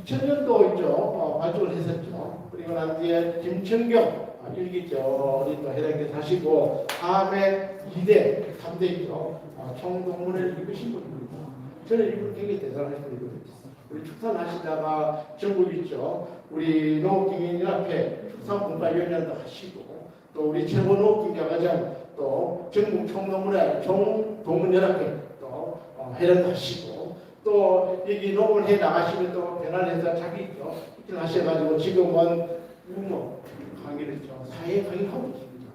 2000년도 있죠. 발족을 했었죠. 그리고 난 뒤에 김천경 일기죠. 우리 또 해당대 사시고 다음에 2대, 3대 있죠. 총동문회를 이끄신 분입니다. 저는 이분 굉장히 대단하신 분이거든요. 우리 축산하시다가 전국 있죠. 우리 농업경영연합회 축산분과위원장도 하시고 또 우리 최고농업경제과장 또 전국 총동문회 총동문연합회 또 회장도 하시고 또 여기 농업을 해 나가시면 또 변환해서 자기 있죠. 이렇게 하셔가지고 지금은 육농 강의를 있죠. 사회 강의를 하고 있습니다.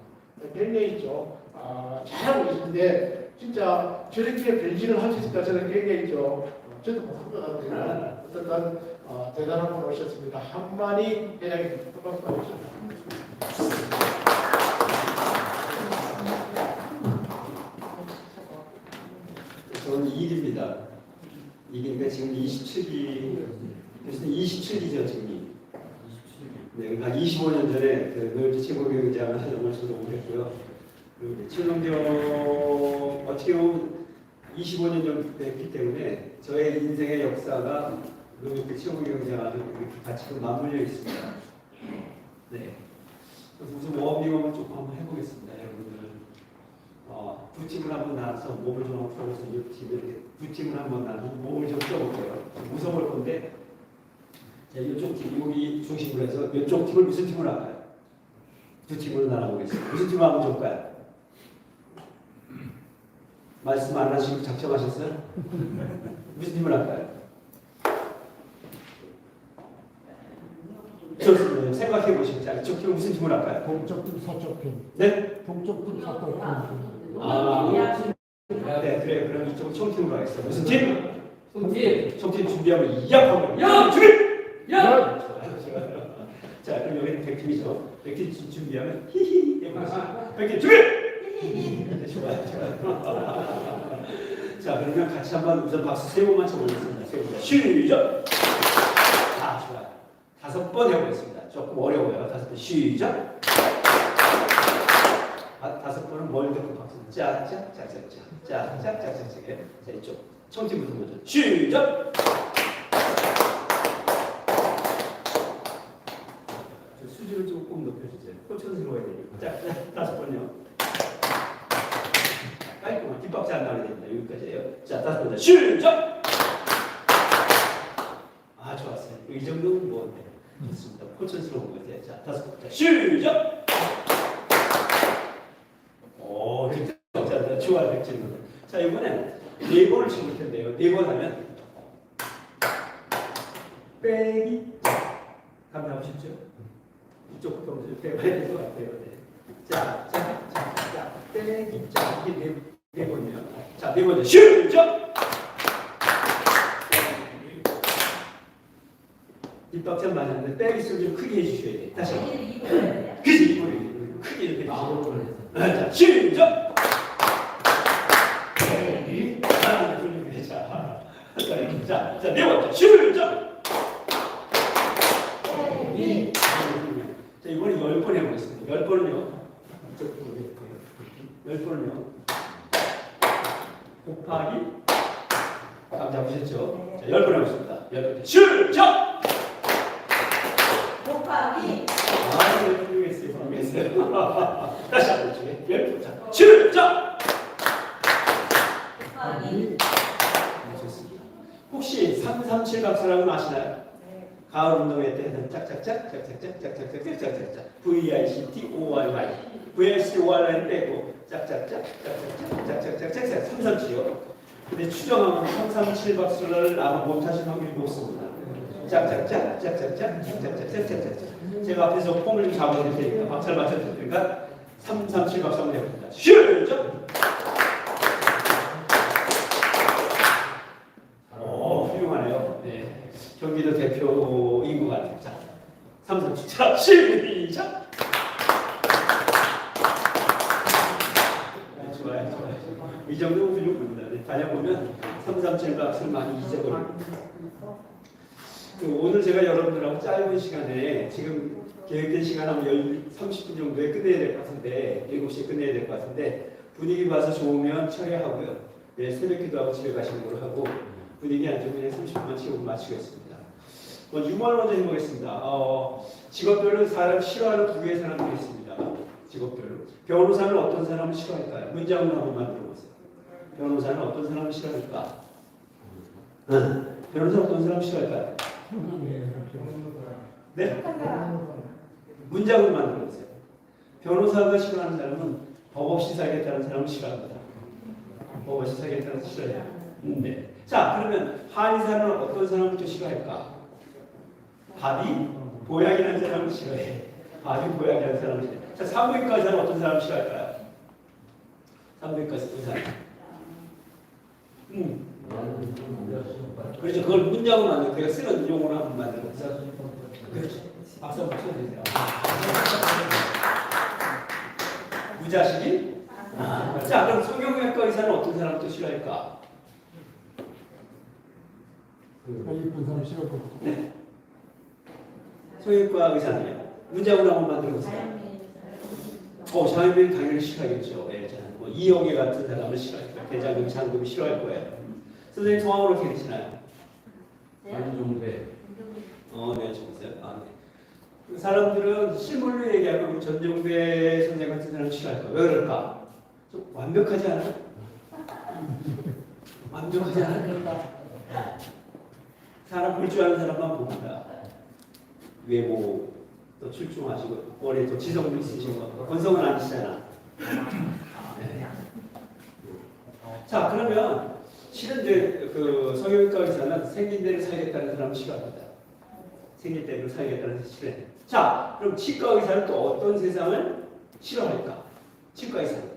굉장히 있죠. 잘하고 있는데 진짜 저렇게 변신을 할 수 있을까 저는 굉장히 있죠. 저도 못한 것 같아요. 어쨌든 대단한 분 오셨습니다. 한만희 회장님 박수 받으십니다. 저는 2기입니다. 2기니까 지금 27기, 그래서 27기죠, 지금. 네, 한 25년 전에 그 노영재 최고위원장을 하던 걸 저도 오랬고요. 그리고 최동경 어떻게 보면 25년 정도 됐기 때문에 저의 인생의 역사가 노영재 최고위원장하고 이렇게 같이 맞물려 있습니다. 네. 우선 워밍업을 조금 한번 해보겠습니다, 여러분들. 두 팀을 한번 나눠서 몸을 좀 풀어서 두 팀을 한번 나눠서 몸을 좀 풀어볼게요. 웃어볼 건데, 자, 이쪽 팀, 여기 중심으로 해서 이쪽 팀을 무슨 팀으로 할까요? 두 팀으로 나눠보겠습니다. 무슨 팀을 한번 볼까요? 말씀 안 하시고 작정하셨어요? 무슨 팀을 할까요? 좋습니다. 생각해 보시죠. 자, 이쪽 팀은 무슨 팀을 할까요? 동쪽 팀, 서쪽 팀. 네? 동쪽 팀, 서쪽 팀. 네, 그래. 그럼 이쪽 총팀으로 하겠습니다. 무슨 팀? 송팀. 총팀 준비하면 이약하고 야! 준비! 야! 자, 그럼 여기는 100팀이죠. 100팀 준비하면 히히 해보겠습니다. 100팀 준비! 네, 좋아요. 자, 그러면 같이 한번 우선 박수 3번만 쳐보겠습니다. 3번. 시작! 좋아요. 5번 해보겠습니다. 조금 어려워요. 5번 시작! 5번은 뭘 듣고 박수? 짝짝짝짝짝 자, 이쪽 청팀부터 먼저 시작! 수지를 조금 높여주세요. 꽂혀들어야 되니까. 자, 5번요. 깔끔한 뒷박자 안 나와야 됩니다. 여기까지예요. 자, 5번 시작! 좋았어요. 이 정도는 뭐 좋습니다. 꽂혀스러운 것 같아요. 자, 5번 시작! 좋아요, 백질문. 자, 이번엔 4번을 쳐볼 텐데요. 4번 하면 빼기 감당 쉽죠? 이쪽부터 먼저 빼봐야 될 것 같아요. 네. 자, 빼기 이게 4번이요. 자, 4번째 시작! 뒷박자 맞았는데 빼기 소리 좀 크게 해주셔야 돼. 다시 한번. 그치, 이번에 크게 이렇게. 자, 시작! 자, 4번째 시작! 자, 이번에 10번 해보겠습니다. 10번은요. 10번은요. 곱하기 감 잡으셨죠? 자, 10번 해보겠습니다. 10번 시작! 곱하기 훌륭했어요. 다시 한번 주세요. 10번. 자, 시작! 곱하기 혹시 337 박사라고는 아시나요? 네. 가을 운동회 때 하는 짝짝짝 VICT-ORY VICT-ORY는 빼고 짝짝짝 337이요. 근데 추정하면 337 박수를 아마 못하신 확률이 높습니다. 짝짝짝 제가 앞에서 폼을 좀 잡아드릴 테니까 박자를 맞춰드릴 테니까 337 박수 한번 해봅니다. 시작! 훌륭하네요. 네. 경기도 대표인 것 같아요. 자, 337. 자, 시작! 네, 좋아요. 이 정도면 훌륭합니다. 네, 다녀보면 337 박수를 많이 잊어버립니다. 오늘 제가 여러분들하고 짧은 시간에 지금 계획된 시간 한 30분 정도에 끝내야 될 것 같은데 7시에 끝내야 될 것 같은데 분위기 봐서 좋으면 처리하고요. 네, 새벽 기도하고 집에 가시는 걸로 하고 분위기 안 좋으면 30분만 치고 마치겠습니다. 유머를 먼저 해보겠습니다. 직업별로 사람 싫어하는 두 개의 사람들이 있습니다. 직업별로. 변호사는 어떤 사람을 싫어할까요? 문장으로 한번 만들어보세요. 변호사는 어떤 사람을 싫어할까? 변호사는 어떤 사람을 싫어할까요? 네? 문장으로 만들어보세요. 변호사가 싫어하는 사람은 법 없이 살겠다는 사람을 싫어합니다. 법 없이 살겠다는 사람을 싫어해요. 네. 자, 그러면 한의사는 어떤 사람을 또 싫어할까? 밥이 보약이라는 사람을 싫어해. 밥이 보약이라는 사람을 싫어해. 자, 산부인과 의사는 어떤 사람을 싫어할까요? 산부인과 의사. 그렇죠. 그걸 문장으로 만들고 그가 쓰는 용어로 한번 만들어보세요. 그렇죠. 박수 한번 쳐주세요. 무자식이? 자, 그럼 성형외과 의사는 어떤 사람을 또 싫어할까? 이쁜 사람 싫어하고. 네. 성형외과 의사는요? 문장으로 한번 만들어보세요. 장애인 당연히 싫어하겠죠. 예, 뭐 이영애 같은 사람을 싫어할 거예요. 대장금, 장금이 싫어할 거예요. 선생님 성함으로 어떻게 되시나요? 안종배. 네, 좋으세요. 네. 그 사람들은 실물로 얘기하면 우리 전종배 선생 같은 사람 싫어할 거예요. 왜 그럴까? 좀 완벽하지 않아요? 완벽하지 않아요? 사람 볼 줄 아는 사람만 봅니다. 외모 또 출중하시고 머리에 또 지성도 있으신 거 건성은 아니시잖아. 네. 자, 그러면 실은 이제 그 성형외과 의사는 생긴 대로 살겠다는 사람을 싫어합니다. 생긴 대로 살겠다는 사람을 싫어해요. 자, 그럼 치과 의사는 또 어떤 세상을 싫어할까? 치과 의사는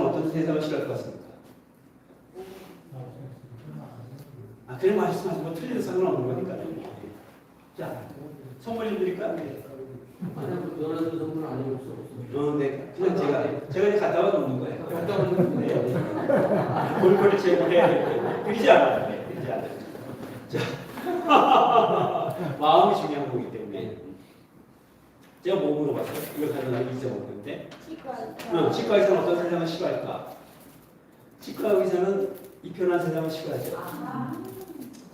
어떤 세상을 싫어할 것 같습니까? 그냥 말씀하시면 틀려도 상관없는 거니까. 자, 선물 좀 드릴까요? 너는 선물 아니고 없어. 네. 그냥 제가 이제 갖다가 놓는 거예요. 갖다 놓는 네. 볼거리 제공해 드리지 않아요. 네, 드리지 않아요. 자, 마음이 중요한 거기 때문에 제가 뭐 물어봤어요? 이거 가져다가 잊어먹었는데. 치과 의사는 어떤 세상을 싫어할까? 치과 의사는 이 편한 세상을 싫어하죠.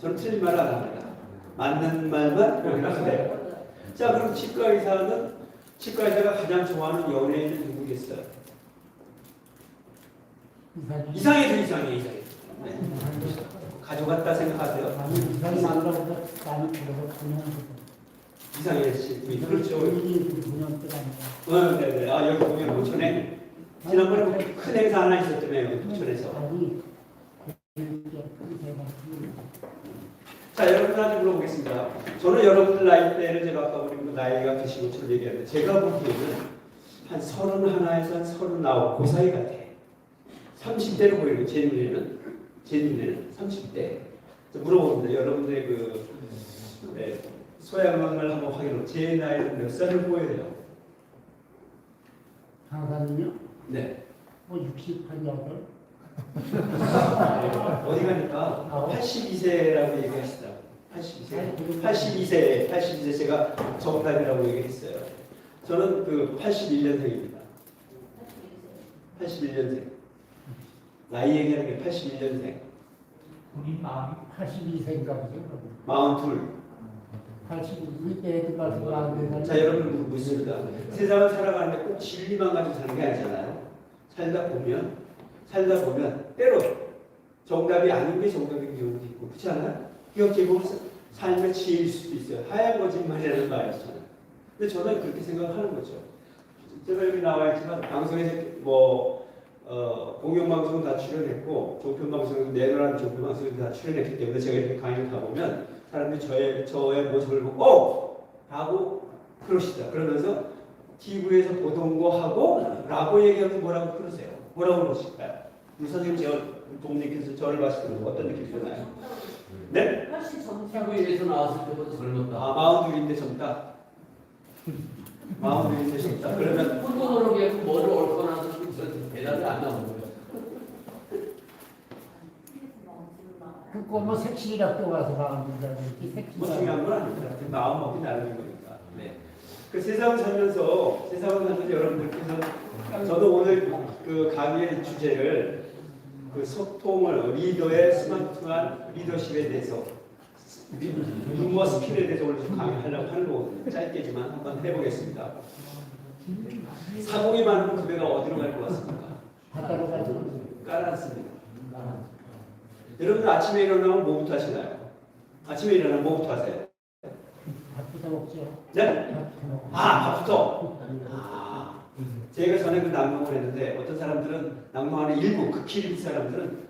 저는 틀린 말을 안 합니다. 맞는 말만 여기서 돼요. 자, 그럼 치과 의사가 가장 좋아하는 연예인은 누구겠어요? 이상해. 네. 가져갔다 생각하세요. 이상이 만들어보다 많이 들어서 그냥 이상해 씨. 그렇죠. 그냥 뜨겁니다. 네네. 여기 보면 모천에 지난번에 큰 행사 하나 있었잖아요. 여기 모천에서. 자, 여러분들한테 물어보겠습니다. 저는 여러분들 나이대를 제가 아까 우리 나이가 드신 것처럼 얘기하는데 제가 보기에는 한 31에서 한 39, 그 사이 같아. 30대로 보이고 제 눈에는 30대. 물어봅니다. 여러분들의 소양을 한번 확인해. 제 나이는 몇 살을 보여요? 강사님요? 네. 68, 8. 어디 가니까 82세라고 얘기하시더라고요. 82세 제가 정답이라고 얘기했어요. 저는 그 81년생입니다. 81년생. 나이 얘기하는 게 81년생. 우리 마음이 82세인가 보죠. 42. 82세 가지고 안 되는. 자, 여러분 묻습니다. 세상을 살아가는데 꼭 진리만 가지고 사는 게 아니잖아요. 살다 보면 때로 정답이 아닌 게 정답인 경우도 있고, 그렇지 않아요? 어떻게 보면 삶의 지혜일 수도 있어요. 하얀 거짓말이라는 말이 있잖아요. 근데 저는 그렇게 생각하는 거죠. 제가 여기 나와 있지만 방송에서 공영방송 다 출연했고 종편방송 내노란 종편방송에 다 출연했기 때문에 제가 이렇게 강의를 가보면 사람들이 저의 모습을 보고 하고 그러시다. 그러면서 TV에서 보던 거 하고 라고 얘기하면 뭐라고 그러세요? 뭐라고 그러실까요? 우리 선생님, 제가 동님께서 저를 봤을 때 어떤 느낌이 드나요? 네? TV에서 나왔을 때보다 젊었다. 42인데 젊다. 42인데 젊다. 그러면 혼돈으로 계속 뭐를 옳거나서 대답이 안 나오는 거예요. 그 꼬마 색시라고 와서 나왔는데 뭐 중요한 건 아닙니다. 마음 먹기 나름인 거니까. 네. 그 세상을 살면서 여러분들께서 저도 오늘 그 강의의 주제를 그 소통을 리더의 스마트한 리더십에 대해서 유머 스킬에 대해서 오늘 좀 강의하려고 하는 거거든요. 짧게지만 한번 해보겠습니다. 사공이 많은 그 배가 어디로 갈 것 같습니까? 바다로 가서 깔았습니다. 여러분들 아침에 일어나면 뭐부터 하시나요? 아침에 일어나면 뭐부터 하세요? 밥부터 먹죠. 네? 밥부터. 제가 전에 그 낭송을 했는데 어떤 사람들은 낭송하는 일부 극히 일부 사람들은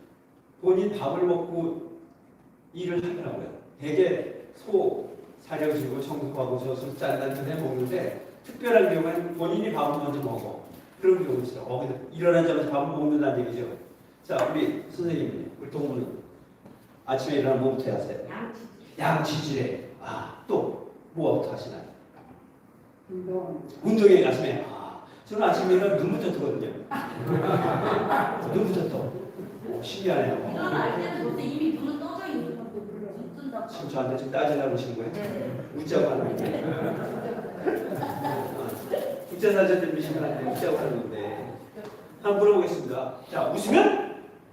본인 밥을 먹고 일을 하더라고요. 되게 소 사려주고 청소하고 저 짠짠 해 먹는데 특별한 경우에는 본인이 밥을 먼저 먹어. 그런 경우 있어요. 근데 일어나자마자 밥을 먹는다는 얘기죠. 자, 우리 선생님, 우리 동무는 아침에 일어나면 뭐부터 하세요? 양치질에. 또 뭐부터 하시나요? 운동에 아침에. 저는 아침에 일어나면 눈부터 뜨거든요. 눈부터 떠. 신기하네요. 일어날 때는 벌써 이미 눈은 떠져 있는 거 뜬다고. 지금 저한테 좀 따지라고 하신 거예요? 네. 웃자고 하는 건데. 웃자 사자 들으시분한테 웃자고 하는 건데. 한번 물어보겠습니다. 자, 웃으면?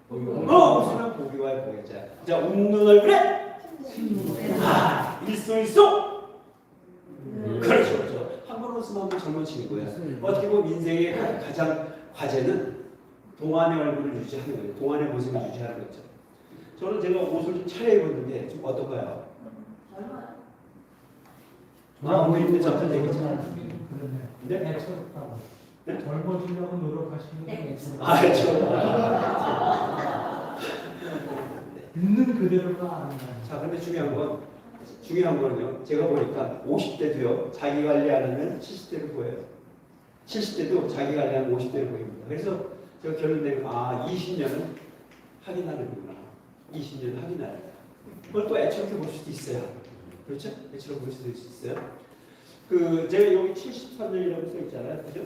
웃으면 복이 와요, 복이. 자, 웃는 얼굴에? 일소일소? 그렇죠, 그렇죠. 한 번 웃으면 한 번 젊어지는 거예요. 어떻게 보면 인생의 가장 과제는 동안의 얼굴을 유지하는 거예요. 동안의 모습을 유지하는 거죠. 저는 제가 옷을 좀 차려입었는데 좀 어떨까요? 보이는데 잠깐 얘기했잖아요. 네? 애처롭다고. 네? 젊어지려고 노력하시는 게 애처롭다고. 그렇죠. 있는 그대로가 아니라. 자, 근데 중요한 거는요. 제가 보니까 50대도요. 자기 관리 안 하면 70대로 보여요. 70대도 자기 관리하면 50대로 보입니다. 그래서 제가 결론 내고 20년은 확인하는구나. 20년은 확인하는. 그걸 또 애처롭게 볼 수도 있어요. 그렇죠? 애처롭게 볼 수도 있어요. 제가 여기 73년이라고 써 있잖아요. 그죠?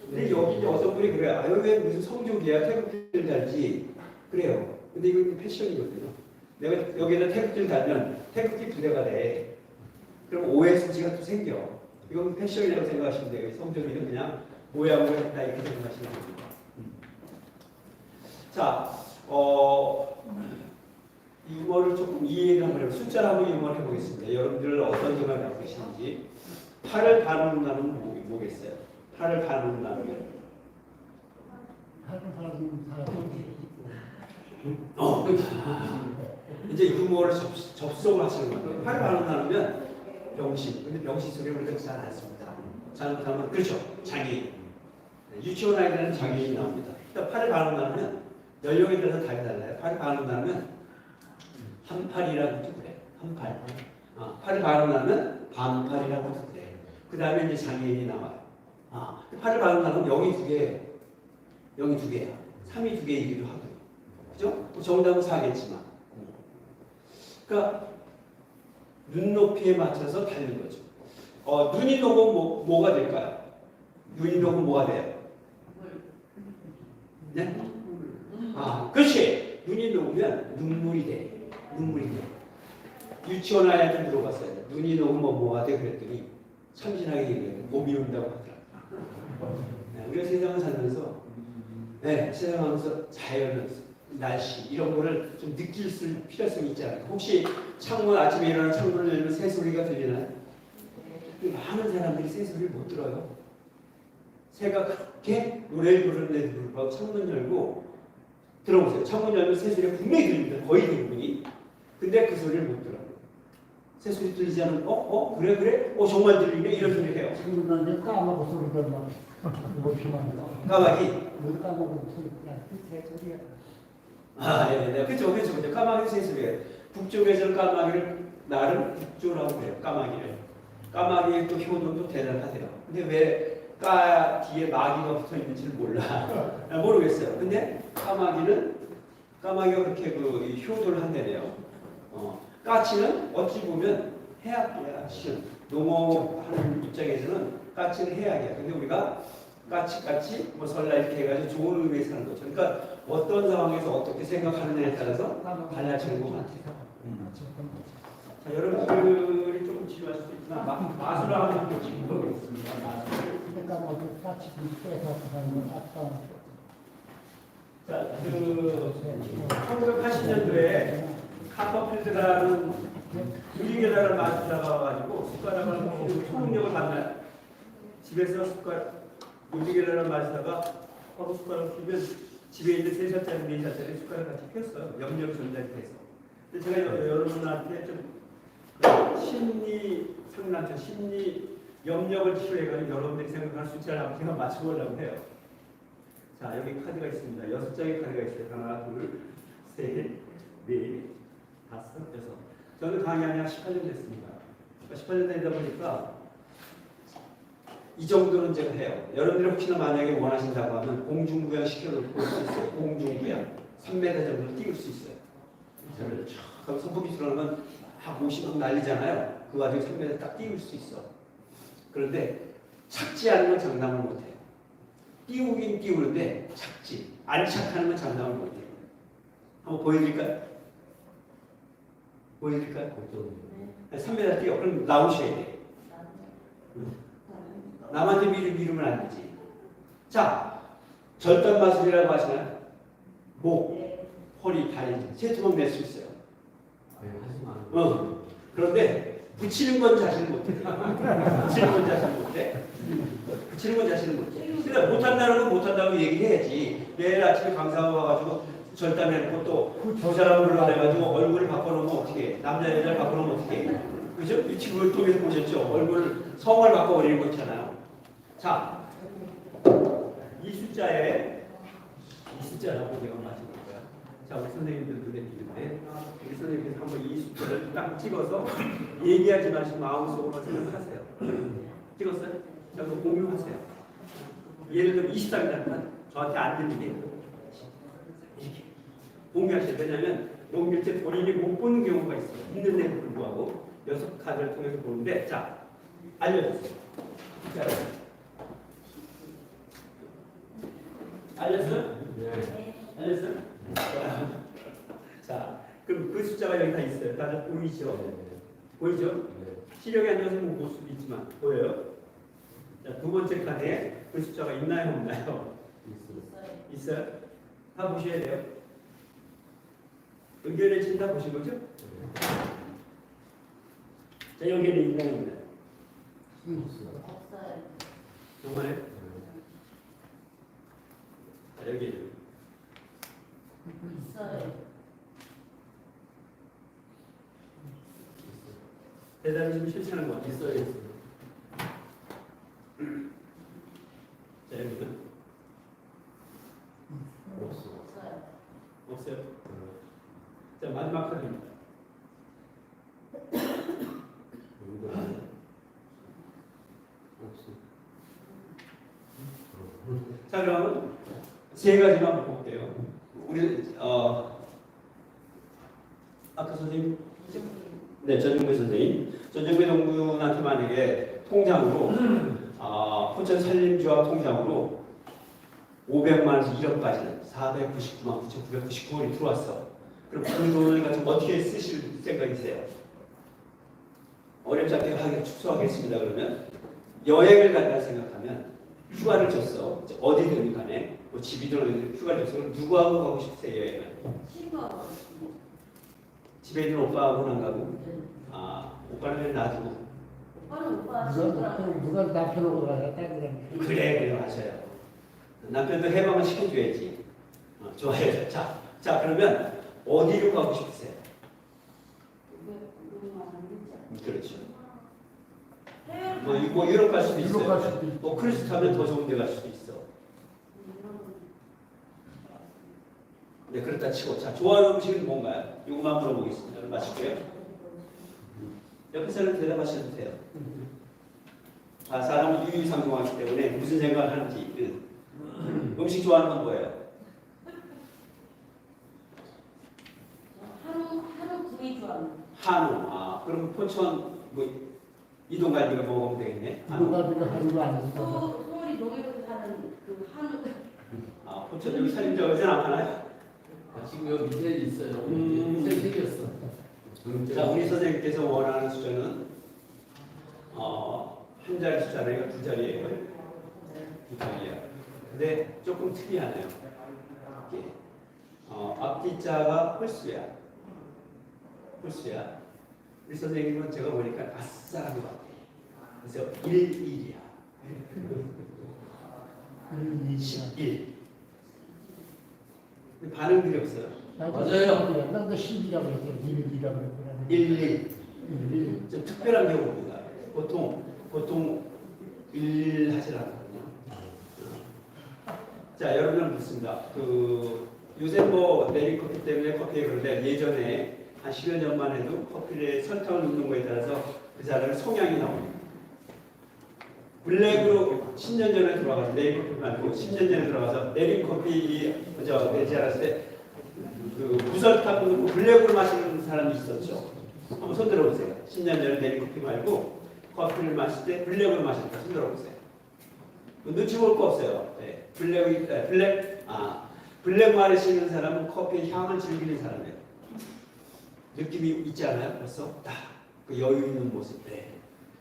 근데 여기 이제 어떤 분이 그래요. 여기 무슨 성조기야 태극기를 달지. 그래요. 근데 이건 패션이거든요. 내가 여기에다 태극기를 달면 태극기 부대가 돼. 그럼 오해 소지가 또 생겨. 이건 패션이라고 생각하시면 돼요. 성조기는 그냥 모양으로 했다 이렇게 생각하시면 됩니다. 자, 유머를 조금 이해를 한번 해보겠습니다. 숫자를 한번 유머를 해보겠습니다. 여러분들 어떤 생각을 갖고 계시는지. 8을 반으로 나누면 뭐겠어요? 8을 반으로 나누면 이제 유머를 접속을 하시는 거예요. 8을 반으로 나누면 병신. 근데 병신 소리 우리가 잘 안 씁니다. 잘못하면 그렇죠. 장애인. 유치원 아이들은 장애인이 나옵니다. 그러니까 8을 반으로 나누면 연령에 따라서 달라요. 8을 반으로 나누면 한팔이라고도 그래. 한팔. 8을 반으로 나누면 반팔이라고도 그래. 그 다음에 이제 장애인이 나와요. 8을 반으로 나누면 0이 2개, 0이 2개야. 3이 2개이기도 하고요. 그죠? 정답은 4겠지만. 그러니까 눈높이에 맞춰서 달린 거죠. 눈이 녹으면 뭐가 될까요? 눈이 녹으면 뭐가 돼요? 네? 그렇지. 눈이 녹으면 눈물이 돼. 눈물이 돼. 유치원 아이한테 물어봤어요. 눈이 녹으면 뭐가 돼? 그랬더니 참신하게 얘기해요. 봄이 온다고 하더라고요. 우리가 세상을 살면서 세상 하면서 자연을, 날씨 이런 거를 좀 느낄 필요성이 있지 않을까. 혹시 아침에 일어나는 창문을 열면 새소리가 들리나요? 많은 사람들이 새소리를 못 들어요. 새가 그렇게 노래를 부르는데도 불구하고 창문 열고 들어보세요. 창문 열면 새소리가 분명히 들립니다. 거의 대부분이. 근데 그 소리를 못 들어요. 새소리 들리지 않으면 그래? 정말 들리네? 이런 소리 해요. 그런데 까먹고 소리들만 못피만 까마귀. 못 까먹고 소리가 새소리야. 네. 그렇죠. 까마귀 새소리예요. 북쪽에서는 까마귀를 나름 북조라고 해요. 까마귀의 또 효도도 대단하대요. 근데 왜 뒤에 마귀가 붙어 있는지를 몰라. 모르겠어요. 근데 까마귀가 그렇게 효도를 한대네요. 까치는 어찌 보면 해악이야. 농업하는 입장에서는 까치는 해악이야. 근데 우리가 까치 설라 이렇게 해가지고 좋은 의미에서 하는 거죠. 그러니까 어떤 상황에서 어떻게 생각하느냐에 따라서 달라지는 것 같아요. 자, 여러분들이 조금 지루할 수도 있지만 마술을 하면 좀 지루하겠습니다. 그러니까 모두 같이 빼서 하는 건 아까 자, 1980년도에 카퍼필드라는 유리 유리계란을 마시다가 와가지고 숟가락을 먹고 초능력을 받나요? 집에서 유리계란을 마시다가 서로 숟가락을 피면 집에 있는 3살짜리 4살짜리 숟가락 같이 폈어요. 염력 전달이 돼서. 근데 제가 여러분한테 좀 심리 상담처 심리 염력을 치료해가지고 여러분들이 생각할 숫자를 한번 제가 맞춰보려고 해요. 자, 여기 카드가 있습니다. 6장의 카드가 있어요. 하나, 둘, 셋, 넷, 다섯, 여섯. 저는 강의 한 18년 됐습니다. 18년 되다 보니까 이 정도는 제가 해요. 여러분들이 혹시나 만약에 원하신다고 하면 공중부양 시켜놓고 볼 수 있어요. 공중부양. 3m 정도 띄울 수 있어요. 저를 촥 하고 선풍기 틀어놓으면 막 50분 날리잖아요. 그 와중에 3m 딱 띄울 수 있어. 그런데 착지 않으면 장담을 못해요. 띄우긴 띄우는데 착지. 안 착하는 건 장담을 못해요. 한번 보여드릴까요? 보여드릴까요? 3m 뛰어. 그럼 나오셔야 돼요. 남한테 미루면 안 되지. 자, 절단 마술이라고 하시나요? 목, 허리, 다리, 세트만 낼 수 있어요. 그런데 붙이는 건 자신 못해. 붙이는 건 자신 못해. 붙이는 건 자신은 못해. 그러니까 못한다는 건 못한다고 얘기해야지. 내일 아침에 강사하고 와가지고 절단해놓고 또 두 사람을 불러내가지고 얼굴을 바꿔놓으면 어떻게 해? 남자 여자를 바꿔놓으면 어떻게 해? 그죠? 유튜브를 통해서 보셨죠? 얼굴 성을 바꿔버리는 거 있잖아요. 자, 이 숫자라고 제가 맞춰볼 거야. 자, 우리 선생님들 눈에 띄는데 우리 선생님께서 한번 이 숫자를 딱 찍어서 얘기하지 마시고 마음속으로 생각하세요. 찍었어요? 자, 그럼 공유하세요. 예를 들면 23이라는 저한테 안 들리게 이렇게 공유하세요. 왜냐하면 공유할 때 본인이 못 보는 경우가 있어요. 있는데도 불구하고 6카드를 통해서 보는데 자, 알려주세요. 자, 알렸어요? 네. 알렸어요? 자, 그럼 그 숫자가 여기 다 있어요. 다들 보이죠? 보이죠? 시력이 안 좋아서 못 볼 수도 있지만 보여요? 자, 두 번째 칸에 그 숫자가 있나요? 없나요? 있어요? 다 보셔야 돼요. 의견을 지금 다 보신 거죠? 자, 여기는 있나요? 없나요? 없어요. 정말요? 자, 여기는 있어요. 대단히 좀 실천하는 것 같아요. 있어요. 자, 여기는 없어요. 없어요. 자, 마지막 카드입니다. 자, 그러면 세 가지만 볼게요. 우리 아까 선생님, 네, 전용배 선생님, 전용배 농군한테 만약에 통장으로 포천 산림조합 통장으로 500만 원에서 1억까지는 499만 9,999원이 들어왔어. 그럼 그 돈을 가지고 어떻게 쓰실 생각이세요? 어렵지 않게 하게 축소하겠습니다. 그러면 여행을 간다 생각하면 휴가를 줬어. 어디든 간에 뭐 집이든 휴가를 줬어. 그럼 누구하고 가고 싶으세요? 여행을? 친구하고. 집에 있는 오빠하고는 안 가고? 오빠는 왜 놔두고? 오빠는 오빠 친구랑. 누가 남편하고 가야 딱 그래 맞아요. 남편도 해방을 시켜줘야지. 좋아요. 자 그러면 어디로 가고 싶으세요? 그렇죠. 뭐 유럽 갈 수도 유럽 갈 있어요. 수도 있고. 뭐 크루즈 타면 더 좋은 데 갈 수도 있어. 네, 그렇다 치고. 자, 좋아하는 음식은 뭔가요? 이거만 물어보겠습니다. 그럼 마실게요. 옆에서는 대답하셔도 돼요. 사람은 유유상종하기 때문에 무슨 생각을 하는지. 음식 좋아하는 건 뭐예요? 한우 구이 좋아하는. 한우. 그럼 포천 뭐 이동갈비가 먹으면 되겠네. 이동갈비가 하루가 안 된다. 서울이 농협에서 사는 그 한우. 포천 여기 살림자 어디서 나타나요? 지금 여기 밑에 있어요. 밑에 생겼어. 자, 우리 선생님께서 원하는 숫자는 한 자리 숫자네요, 두 자리예요. 두 자리야. 근데 조금 특이하네요. 앞뒤자가 홀수야. 홀수야. 우리 선생님은 제가 보니까 아싸한 것 같아요. 그래서 11이야. 11. 반응들이 없어요. 맞아요. 나도 10이라고 그랬어. 1이라고 그랬구나. 11. 좀 특별한 경우입니다. 보통 1 하질 않거든요. 자, 여러분은 묻습니다. 요새 뭐 내리 커피 때문에 커피에 그런데 예전에 한 10여 년만 해도 커피에 설탕을 넣는 거에 따라서 그 사람의 성향이 나옵니다. 블랙으로 10년 전에 들어가서 내리 커피 말고 10년 전에 들어가서 내리 커피 내지 않았을 때 무설탕 넣고 블랙으로 마시는 사람이 있었죠. 한번 손 들어보세요. 10년 전에 내리 커피 말고 커피를 마실 때 블랙으로 마셨다. 손 들어보세요. 눈치 볼 거 없어요. 네. 블랙 마시는 사람은 커피의 향을 즐기는 사람이에요. 느낌이 있지 않아요? 벌써 그 여유 있는 모습. 네.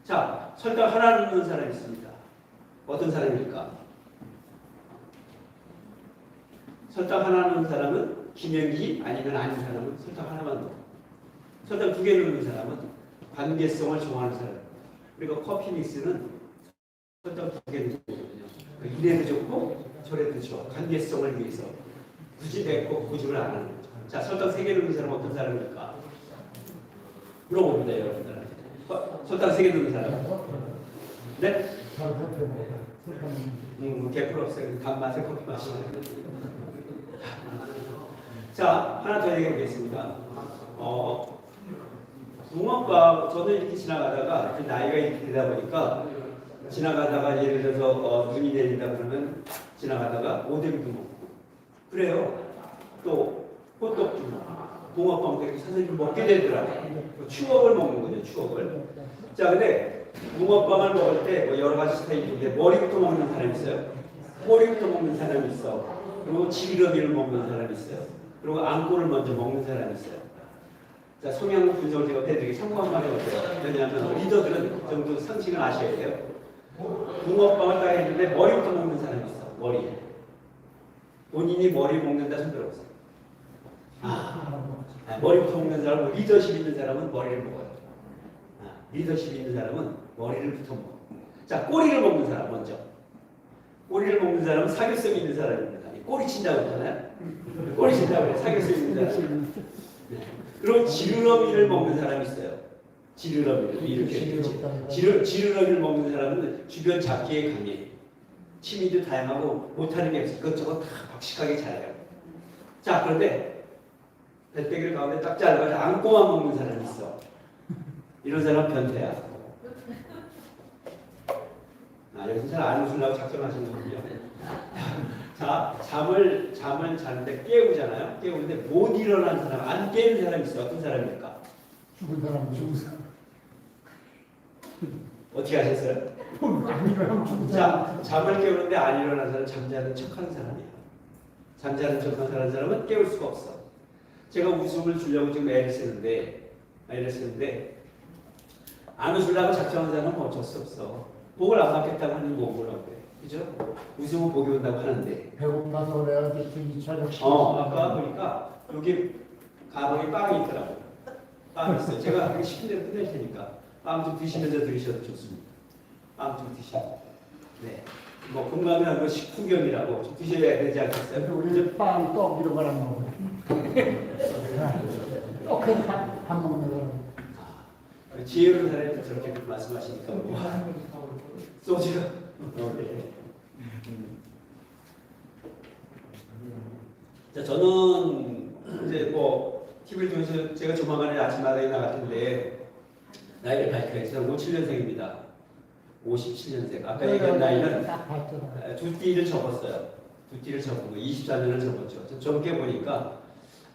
자, 설탕 하나 넣는 사람이 있습니다. 어떤 사람입니까? 설탕 하나 넣는 사람은 김영기 아니면 아닌 사람은 설탕 하나만 넣어. 설탕 2개 넣는 사람은 관계성을 좋아하는 사람. 그리고 커피 믹스는 설탕 2개 넣는 거거든요. 이래도 좋고 저래도 좋아. 관계성을 위해서 굳이 뱉고 고집을 안 하는 거죠. 자, 설탕 3개 넣는 사람은 어떤 사람입니까? 물어봅니다, 여러분들한테. 설탕 3개 넣는 사람. 네? 개뿔 없어요. 단맛의 커피 마시는. 자, 하나 더 얘기해 보겠습니다. 붕어빵, 저는 이렇게 지나가다가 나이가 이렇게 되다 보니까 지나가다가 예를 들어서 눈이 내린다 그러면 지나가다가 오뎅도 먹고 그래요. 또 호떡도 먹고 붕어빵도 이렇게 사서 먹게 되더라고요. 추억을 먹는 거죠. 추억을. 자, 근데 붕어빵을 먹을 때 뭐 여러 가지 스타일이 있는데 머리부터 먹는 사람이 있어요. 꼬리부터 먹는 사람이 있어. 그리고 지느러미를 먹는 사람이 있어요. 그리고 안골을 먼저 먹는 사람이 있어요. 자, 성향 분석을 제가 해드리게 참고한번 해볼게요. 왜냐하면 리더들은 그 정도 상식을 아셔야 돼요. 붕어빵을 딱 했는데 머리부터 먹는 사람이 있어. 머리. 본인이 머리 먹는다 손 들어보세요. 머리부터 먹는 사람은 리더십 있는 사람은 머리를 먹어요. 리더십 있는 사람은 머리를부터 먹어. 자, 꼬리를 먹는 사람 먼저. 꼬리를 먹는 사람은 사교성 있는 사람입니다. 꼬리 친다고 그러잖아요. 꼬리 친다고 해요. 사교성 있는 사람. 그리고 지느러미를 먹는 사람이 있어요. 지느러미를 이렇게 지느러미를 먹는 사람은 주변 잡기에 강해. 취미도 다양하고 못하는 게 없어. 그것저것 다 박식하게 잘해요. 자, 그런데 배때기를 가운데 딱 잘라가지고 안고만 먹는 사람이 있어. 이런 사람 변태야. 여기서 잘 안 웃으려고 작정하시는 거군요. 자, 잠을 자는데 깨우잖아요. 깨우는데 못 일어나는 사람, 안 깨는 사람이 있어요. 어떤 사람입니까? 죽은 사람. 어떻게 하셨어요? 안 일어나면 죽은 자, 사람. 잠을 깨우는데 안 일어나는 사람은 잠자는 척하는 사람이에요. 잠자는 척하는 사람은 깨울 수가 없어. 제가 웃음을 주려고 지금 애를 쓰는데 안 웃으려고 작정한 사람은 어쩔 수 없어. 복을 안 받겠다고 하는 뭐라고 그래. 그죠? 웃으면 복이 온다고 하는데. 배고파서 그래야 이 저녁. 아까 보니까 여기 가방에 빵이 있더라고요. 빵이 있어요. 제가 하기 쉽은 대로 끝낼 테니까 빵 좀 드시면서 들으셔도 좋습니다. 빵 좀 드시고. 네. 뭐 건강한 거 식품겸이라고 좀 드셔야 되지 않겠어요? 우리 빵, 떡 이런 거랑 먹어. 떡은 밥 먹는 거. 지혜로운 사람이 저렇게 말씀하시니까 소주가 자, 저는 이제 뭐 TV를 통해서 제가 조만간에 아침마당에 나갔는데 나이를 밝혀야죠. 57년생입니다. 57년생. 아까 얘기한 나이는 두 띠를 접었어요. 두 띠를 접은 거 24년을 접었죠. 젊게 보니까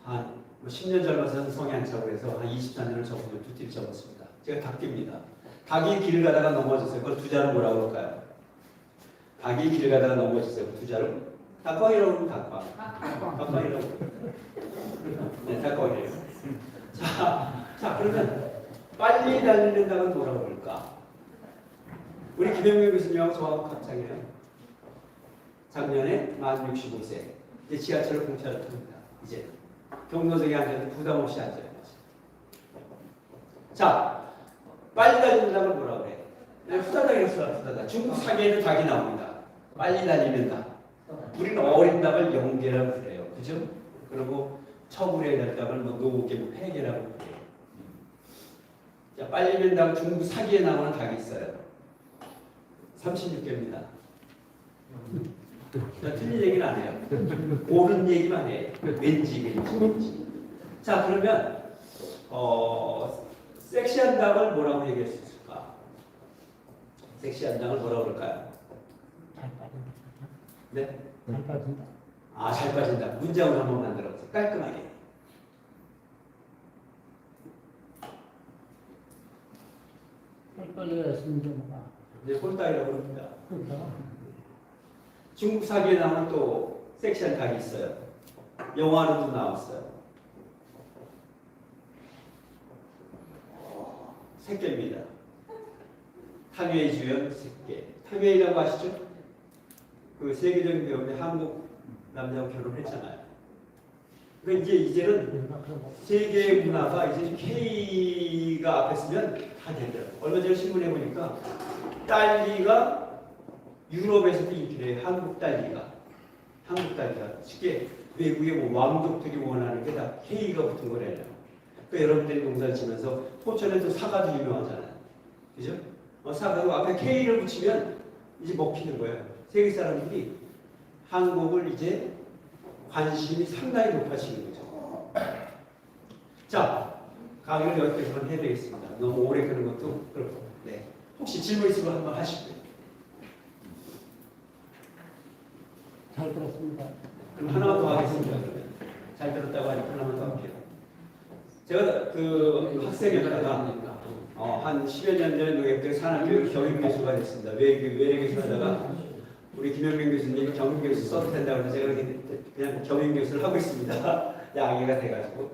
한 10년 젊어서 성이 안 차고 해서 한 24년을 접으면 두 띠를 접었습니다. 제가 닭띠입니다. 닭이 길을 가다가 넘어졌어요. 그걸 두 자로 뭐라고 그럴까요? 닭이 길을 가다가 넘어졌어요. 두 자로 닭광이라고 그러면 닭광이라고. 네, 닭광이에요. 자, 그러면 빨리 달리는 닭은 뭐라고 그럴까? 우리 김영민 교수님하고 저하고 갑창이에요. 작년에 만 65세. 이제 지하철을 공짜로 탑니다. 이제 경로석에 앉아서 부담 없이 앉아요. 자, 빨리 달리는 닭을 뭐라고 그래? 후다닥이라고 후다닥. 중국 사계에는 닭이 나옵니다. 빨리 달리는 닭. 우리는 어린 닭을 영계라고 그래요. 그죠? 그리고 처분해야 될 닭을 뭐 노개, 뭐 폐계라고 그래요. 자, 빨리 달리는 닭 중국 사계에 나오는 닭이 있어요. 36개입니다. 틀린 얘기는 안 해요. 옳은 얘기만 해. 왠지. 자, 그러면 섹시한 닭을 뭐라고 얘기할 수 있을까? 섹시한 닭을 뭐라고 그럴까요? 잘 빠진다. 네? 잘 빠진다. 아, 잘 빠진다. 문장으로 한번 만들어보세요. 깔끔하게. 뻘뻘이가 있으면 좀 봐. 이제 꼴딱이라고 합니다. 그러니까 중국 사기에 나오는 또 섹시한 닭이 있어요. 영화로도 나왔어요. 새끼입니다. 탕웨이 주연 새끼. 탕웨이라고 아시죠? 그 세계적인 배우인데 한국 남자하고 결혼했잖아요. 그러니까 이제는 우리가 그런 거 세계 문화가 이제 K가 앞에 쓰면 다 되더라고요. 얼마 전에 신문에 보니까 딸기가 유럽에서도 인기를 해요. 한국 딸기가. 쉽게 외국의 뭐 왕족들이 원하는 게 다 K가 붙은 거래요. 그 여러분들이 농사를 지면서 포천에도 사과도 유명하잖아요. 그죠? 사과도 앞에 K를 붙이면 이제 먹히는 거예요. 세계 사람들이 한국을 이제 관심이 상당히 높아지는 거죠. 자, 강의를 여기까지만 해야 되겠습니다. 너무 오래 끄는 것도 그렇고. 네. 혹시 질문 있으면 한번 하시고요. 잘 들었습니다. 그럼 하나만 더 하겠습니다. 그러면. 잘 들었다고 하니까 하나만 더 할게요. 제가 그 학생이었다가 한 10여 년 전에 농협대 산학교육 경영교수가 됐습니다. 외래교수 하다가 우리 김영민 교수님 경영교수 써도 된다고 해서 제가 그냥 경영교수를 하고 있습니다. 양해가 돼가지고.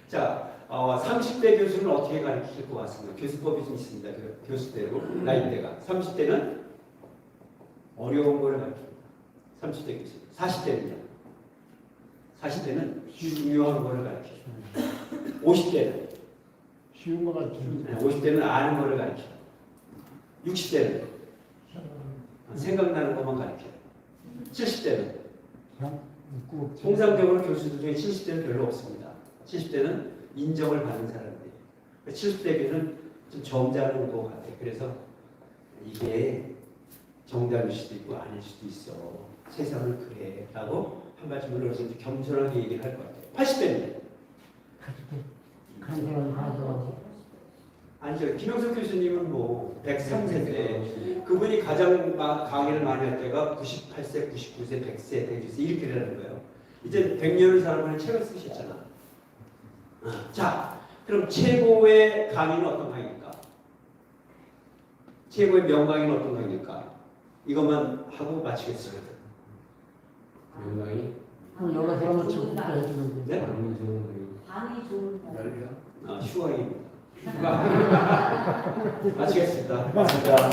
자, 30대 교수는 어떻게 가르칠 것 같습니다. 교수법이 좀 있습니다. 그 교수대로 나이대가. 30대는 어려운 걸 가르칩니다. 30대 교수. 40대입니다. 40대는 중요한 걸 가르칩니다. 50대는 쉬운 거 가르치는 50대는 아는 거를 가르쳐요. 60대는 생각나는 것만 가르쳐요. 70대는 그냥 웃고 통상적으로 교수들 중에 70대는 별로 없습니다. 70대는 인정을 받는 사람들이에요. 70대는 좀 점잖은 것 같아요. 그래서 이게 정답일 수도 있고 아닐 수도 있어. 세상은 그래. 라고 한 말씀 올려서 겸손하게 얘기를 할 것 같아요. 80대는 그런 사람이 가서 아니죠. 김영석 교수님은 뭐 103세인데 그분이 가장 강의를 많이 할 때가 98세, 99세, 100세, 100세 이렇게 되는 거예요. 이제 100년을 살아보는 책을 쓰셨잖아. 자, 그럼 최고의 강의는 어떤 강의일까? 최고의 명강의는 어떤 강의일까? 이것만 하고 마치겠습니다. 명강이 여러 사람을 지금 해주는 게 네? 반이 좋은 거. 휴강입니다. 마치겠습니다. 고맙습니다.